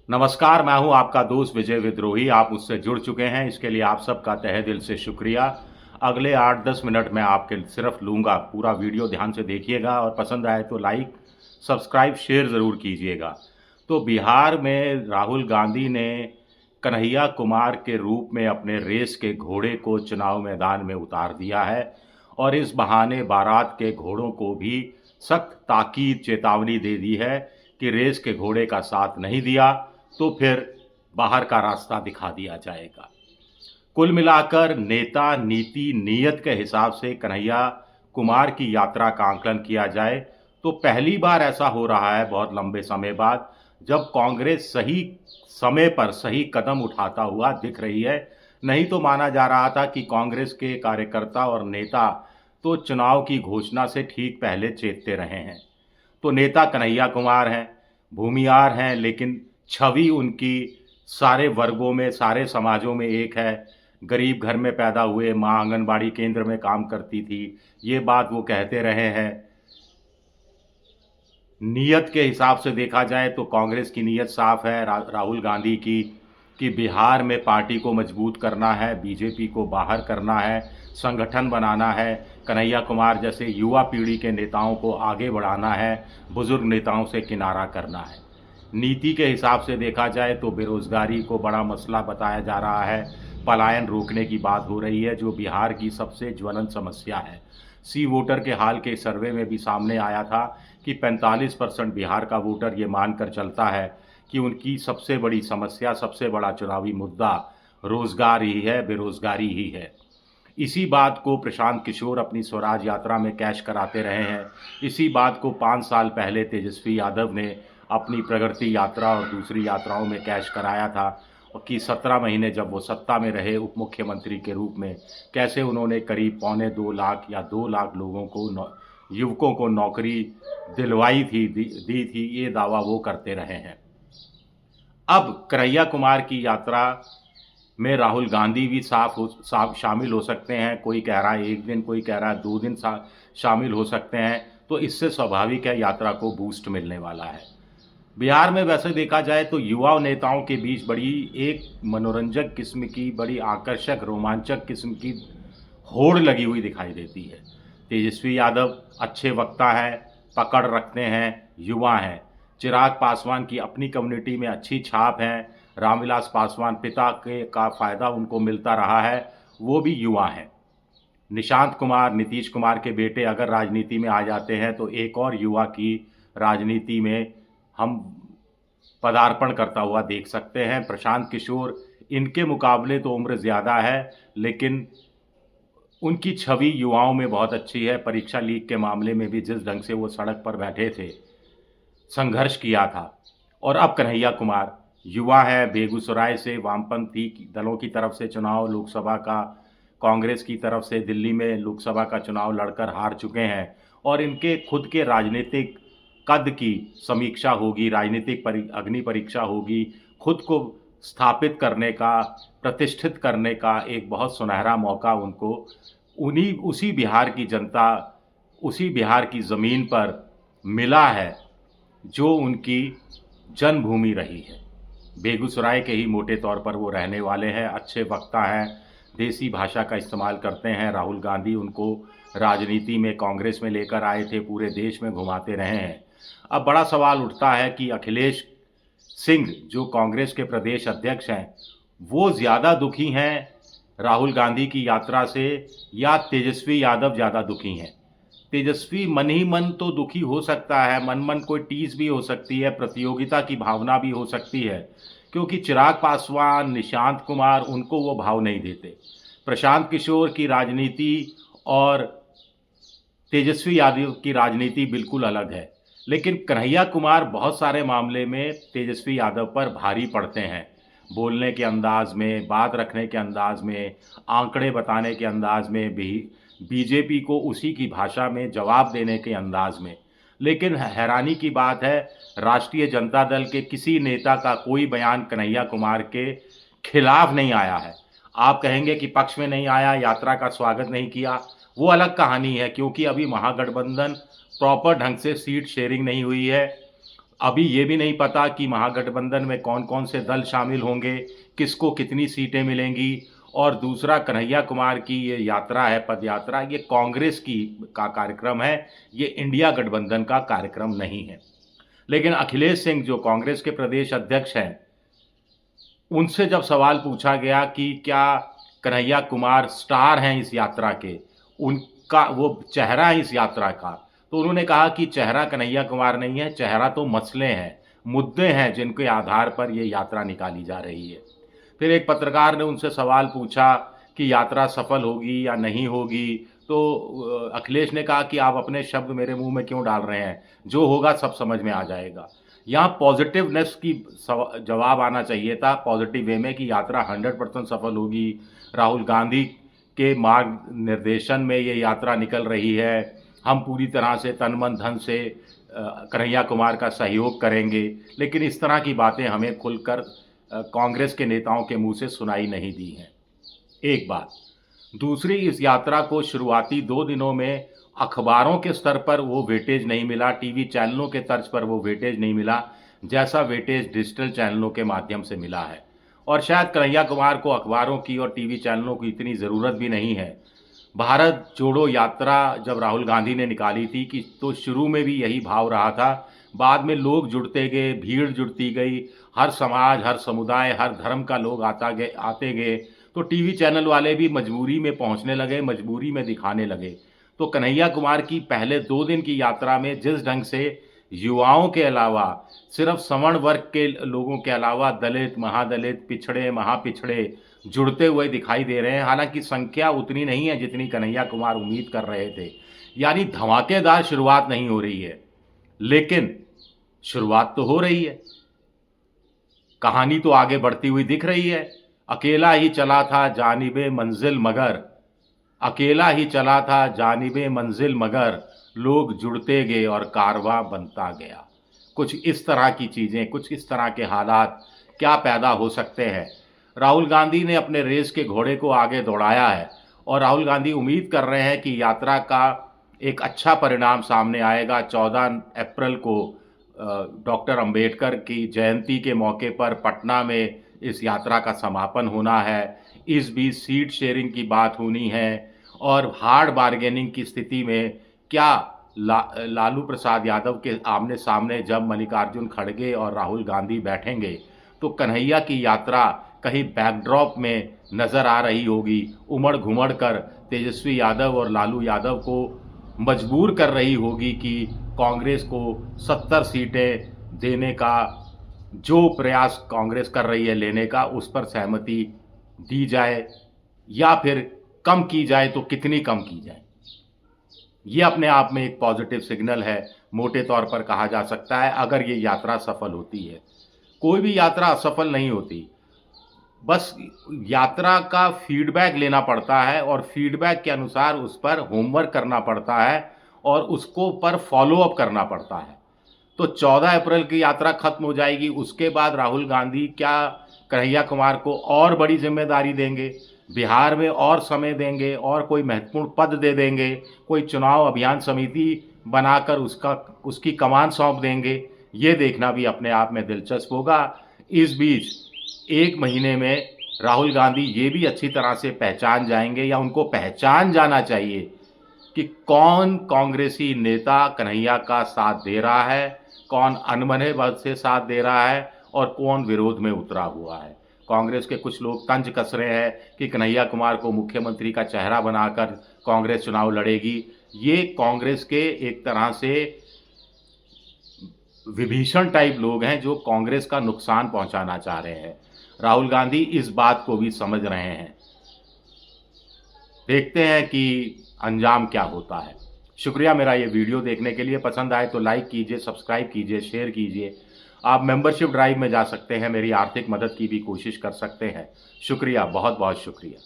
नमस्कार, मैं हूं आपका दोस्त विजय विद्रोही। आप मुझसे जुड़ चुके हैं, इसके लिए आप सबका तहे दिल से शुक्रिया। अगले 8-10 मिनट मैं आपके सिर्फ लूँगा। पूरा वीडियो ध्यान से देखिएगा और पसंद आए तो लाइक, सब्सक्राइब, शेयर ज़रूर कीजिएगा। तो बिहार में राहुल गांधी ने कन्हैया कुमार के रूप में अपने रेस के घोड़े को चुनाव मैदान में उतार दिया है और इस बहाने बारात के घोड़ों को भी सख्त ताकीद चेतावनी दे दी है कि रेस के घोड़े का साथ नहीं दिया तो फिर बाहर का रास्ता दिखा दिया जाएगा। कुल मिलाकर नेता, नीति, नीयत के हिसाब से कन्हैया कुमार की यात्रा का आंकलन किया जाए तो पहली बार ऐसा हो रहा है बहुत लंबे समय बाद, जब कांग्रेस सही समय पर सही कदम उठाता हुआ दिख रही है। नहीं तो माना जा रहा था कि कांग्रेस के कार्यकर्ता और नेता तो चुनाव की घोषणा से ठीक पहले चेतते रहे हैं। तो नेता कन्हैया कुमार हैं, भूमिहार हैं, लेकिन छवि उनकी सारे वर्गों में, सारे समाजों में एक है। गरीब घर में पैदा हुए, माँ आंगनबाड़ी केंद्र में काम करती थी, ये बात वो कहते रहे हैं। नीयत के हिसाब से देखा जाए तो कांग्रेस की नीयत साफ है, राहुल गांधी की, कि बिहार में पार्टी को मजबूत करना है, बीजेपी को बाहर करना है, संगठन बनाना है, कन्हैया कुमार जैसे युवा पीढ़ी के नेताओं को आगे बढ़ाना है, बुजुर्ग नेताओं से किनारा करना है। नीति के हिसाब से देखा जाए तो बेरोजगारी को बड़ा मसला बताया जा रहा है, पलायन रोकने की बात हो रही है जो बिहार की सबसे ज्वलंत समस्या है। सी वोटर के हाल के सर्वे में भी सामने आया था कि 45% बिहार का वोटर ये मानकर चलता है कि उनकी सबसे बड़ी समस्या, सबसे बड़ा चुनावी मुद्दा रोजगार ही है, बेरोजगारी ही है। इसी बात को प्रशांत किशोर अपनी स्वराज यात्रा में कैश कराते रहे हैं। इसी बात को 5 साल पहले तेजस्वी यादव ने अपनी प्रगति यात्रा और दूसरी यात्राओं में कैश कराया था और कि 17 महीने जब वो सत्ता में रहे उप मुख्यमंत्री के रूप में, कैसे उन्होंने करीब 2.25 या 2 लाख लोगों को, युवकों को नौकरी दिलवाई थी, दी थी, ये दावा वो करते रहे हैं। अब कन्हैया कुमार की यात्रा में राहुल गांधी भी साफ शामिल हो सकते हैं। कोई कह रहा है 1 दिन, कोई कह रहा है 2 दिन शामिल हो सकते हैं। तो इससे स्वाभाविक है यात्रा को बूस्ट मिलने वाला है। बिहार में वैसे देखा जाए तो युवा नेताओं के बीच बड़ी एक मनोरंजक किस्म की, बड़ी आकर्षक, रोमांचक किस्म की होड़ लगी हुई दिखाई देती है। तेजस्वी यादव अच्छे वक्ता हैं, पकड़ रखते हैं, युवा हैं। चिराग पासवान की अपनी कम्युनिटी में अच्छी छाप है। रामविलास पासवान पिता के का फ़ायदा उनको मिलता रहा है, वो भी युवा हैं। निशांत कुमार, नीतीश कुमार के बेटे अगर राजनीति में आ जाते हैं तो एक और युवा की राजनीति में हम पदार्पण करता हुआ देख सकते हैं। प्रशांत किशोर, इनके मुकाबले तो उम्र ज़्यादा है, लेकिन उनकी छवि युवाओं में बहुत अच्छी है। परीक्षा लीक के मामले में भी जिस ढंग से वो सड़क पर बैठे थे, संघर्ष किया था। और अब कन्हैया कुमार युवा है, बेगूसराय से वामपंथी दलों की तरफ से चुनाव लोकसभा का, कांग्रेस की तरफ से दिल्ली में लोकसभा का चुनाव लड़कर हार चुके हैं और इनके खुद के राजनीतिक कद की समीक्षा होगी, राजनीतिक अग्नि परीक्षा होगी। खुद को स्थापित करने का, प्रतिष्ठित करने का एक बहुत सुनहरा मौका उनको उसी बिहार की जनता, उसी बिहार की ज़मीन पर मिला है जो उनकी जन्मभूमि रही है। बेगूसराय के ही मोटे तौर पर वो रहने वाले हैं, अच्छे वक्ता हैं, देसी भाषा का इस्तेमाल करते हैं। राहुल गांधी उनको राजनीति में, कांग्रेस में लेकर आए थे, पूरे देश में घुमाते रहे हैं। अब बड़ा सवाल उठता है कि अखिलेश सिंह जो कांग्रेस के प्रदेश अध्यक्ष हैं, वो ज़्यादा दुखी हैं राहुल गांधी की यात्रा से या तेजस्वी यादव ज़्यादा दुखी हैं। तेजस्वी मन ही मन तो दुखी हो सकता है, मन मन कोई टीस भी हो सकती है, प्रतियोगिता की भावना भी हो सकती है, क्योंकि चिराग पासवान, निशांत कुमार उनको वो भाव नहीं देते। प्रशांत किशोर की राजनीति और तेजस्वी यादव की राजनीति बिल्कुल अलग है। लेकिन कन्हैया कुमार बहुत सारे मामले में तेजस्वी यादव पर भारी पड़ते हैं, बोलने के अंदाज में, बात रखने के अंदाज में, आंकड़े बताने के अंदाज में भी, बीजेपी को उसी की भाषा में जवाब देने के अंदाज में। लेकिन हैरानी की बात है, राष्ट्रीय जनता दल के किसी नेता का कोई बयान कन्हैया कुमार के खिलाफ नहीं आया है। आप कहेंगे कि पक्ष में नहीं आया, यात्रा का स्वागत नहीं किया, वो अलग कहानी है, क्योंकि अभी महागठबंधन प्रॉपर ढंग से सीट शेयरिंग नहीं हुई है। अभी ये भी नहीं पता कि महागठबंधन में कौन कौन से दल शामिल होंगे, किसको कितनी सीटें मिलेंगी। और दूसरा, कन्हैया कुमार की ये यात्रा है, पद यात्रा, ये कांग्रेस की का कार्यक्रम है, ये इंडिया गठबंधन का कार्यक्रम नहीं है। लेकिन अखिलेश सिंह जो कांग्रेस के प्रदेश अध्यक्ष हैं, उनसे जब सवाल पूछा गया कि क्या कन्हैया कुमार स्टार हैं इस यात्रा के, उनका वो चेहरा है इस यात्रा का, तो उन्होंने कहा कि चेहरा कन्हैया कुमार नहीं है, चेहरा तो मसले हैं, मुद्दे हैं जिनके आधार पर ये यात्रा निकाली जा रही है। फिर एक पत्रकार ने उनसे सवाल पूछा कि यात्रा सफल होगी या नहीं होगी, तो अखिलेश ने कहा कि आप अपने शब्द मेरे मुंह में क्यों डाल रहे हैं, जो होगा सब समझ में आ जाएगा। यहाँ पॉजिटिवनेस की जवाब आना चाहिए था, पॉजिटिव वे में, कि यात्रा 100% सफल होगी, राहुल गांधी के मार्ग निर्देशन में ये यात्रा निकल रही है, हम पूरी तरह से तन मन धन से कन्हैया कुमार का सहयोग करेंगे। लेकिन इस तरह की बातें हमें खुलकर कांग्रेस के नेताओं के मुंह से सुनाई नहीं दी हैं। एक बात। दूसरी, इस यात्रा को शुरुआती 2 दिनों में अखबारों के स्तर पर वो वेटेज नहीं मिला, टीवी चैनलों के तर्ज पर वो वेटेज नहीं मिला, जैसा वेटेज डिजिटल चैनलों के माध्यम से मिला है। और शायद कन्हैया कुमार को अखबारों की और टीवी चैनलों की इतनी ज़रूरत भी नहीं है। भारत जोड़ो यात्रा जब राहुल गांधी ने निकाली थी कि तो शुरू में भी यही भाव रहा था, बाद में लोग जुड़ते गए, भीड़ जुड़ती गई, हर समाज, हर समुदाय, हर धर्म का लोग आते गए, तो टीवी चैनल वाले भी मजबूरी में पहुंचने लगे, मजबूरी में दिखाने लगे। तो कन्हैया कुमार की पहले 2 दिन की यात्रा में जिस ढंग से युवाओं के अलावा, सिर्फ सवर्ण वर्ग के लोगों के अलावा दलित, महादलित, पिछड़े, महापिछड़े जुड़ते हुए दिखाई दे रहे हैं, हालांकि संख्या उतनी नहीं है जितनी कन्हैया कुमार उम्मीद कर रहे थे। यानी धमाकेदार शुरुआत नहीं हो रही है, लेकिन शुरुआत तो हो रही है, कहानी तो आगे बढ़ती हुई दिख रही है। अकेला ही चला था जानिबे मंजिल मगर, अकेला ही चला था जानिबे मंजिल मगर, लोग जुड़ते गए और कारवां बनता गया। कुछ इस तरह की चीज़ें, कुछ इस तरह के हालात क्या पैदा हो सकते हैं। राहुल गांधी ने अपने रेस के घोड़े को आगे दौड़ाया है और राहुल गांधी उम्मीद कर रहे हैं कि यात्रा का एक अच्छा परिणाम सामने आएगा। 14 अप्रैल को डॉक्टर अंबेडकर की जयंती के मौके पर पटना में इस यात्रा का समापन होना है। इस बीच सीट शेयरिंग की बात होनी है और हार्ड बार्गेनिंग की स्थिति में क्या लालू प्रसाद यादव के आमने सामने जब मल्लिकार्जुन खड़गे और राहुल गांधी बैठेंगे, तो कन्हैया की यात्रा कहीं बैकड्रॉप में नज़र आ रही होगी, उमड़ घुमड़ कर तेजस्वी यादव और लालू यादव को मजबूर कर रही होगी कि कांग्रेस को 70 सीटें देने का जो प्रयास कांग्रेस कर रही है लेने का, उस पर सहमति दी जाए या फिर कम की जाए तो कितनी कम की जाए। ये अपने आप में एक पॉजिटिव सिग्नल है, मोटे तौर पर कहा जा सकता है, अगर ये यात्रा सफल होती है। कोई भी यात्रा असफल नहीं होती, बस यात्रा का फीडबैक लेना पड़ता है और फीडबैक के अनुसार उस पर होमवर्क करना पड़ता है और उसको पर फॉलो अप करना पड़ता है। तो 14 अप्रैल की यात्रा खत्म हो जाएगी, उसके बाद राहुल गांधी क्या कन्हैया कुमार को और बड़ी जिम्मेदारी देंगे, बिहार में और समय देंगे और कोई महत्वपूर्ण पद दे देंगे, कोई चुनाव अभियान समिति बनाकर उसकी कमान सौंप देंगे, ये देखना भी अपने आप में दिलचस्प होगा। इस बीच 1 महीने में राहुल गांधी ये भी अच्छी तरह से पहचान जाएंगे या उनको पहचान जाना चाहिए कि कौन कांग्रेसी नेता कन्हैया का साथ दे रहा है, कौन अनबने बल से साथ दे रहा है और कौन विरोध में उतरा हुआ है। कांग्रेस के कुछ लोग तंज कस रहे हैं कि कन्हैया कुमार को मुख्यमंत्री का चेहरा बनाकर कांग्रेस चुनाव लड़ेगी। ये कांग्रेस के एक तरह से विभीषण टाइप लोग हैं जो कांग्रेस का नुकसान पहुंचाना चाह रहे हैं। राहुल गांधी इस बात को भी समझ रहे हैं। देखते हैं कि अंजाम क्या होता है। शुक्रिया मेरा ये वीडियो देखने के लिए। पसंद आए तो लाइक कीजिए, सब्सक्राइब कीजिए, शेयर कीजिए। आप मेंबरशिप ड्राइव में जा सकते हैं, मेरी आर्थिक मदद की भी कोशिश कर सकते हैं। शुक्रिया, बहुत बहुत शुक्रिया।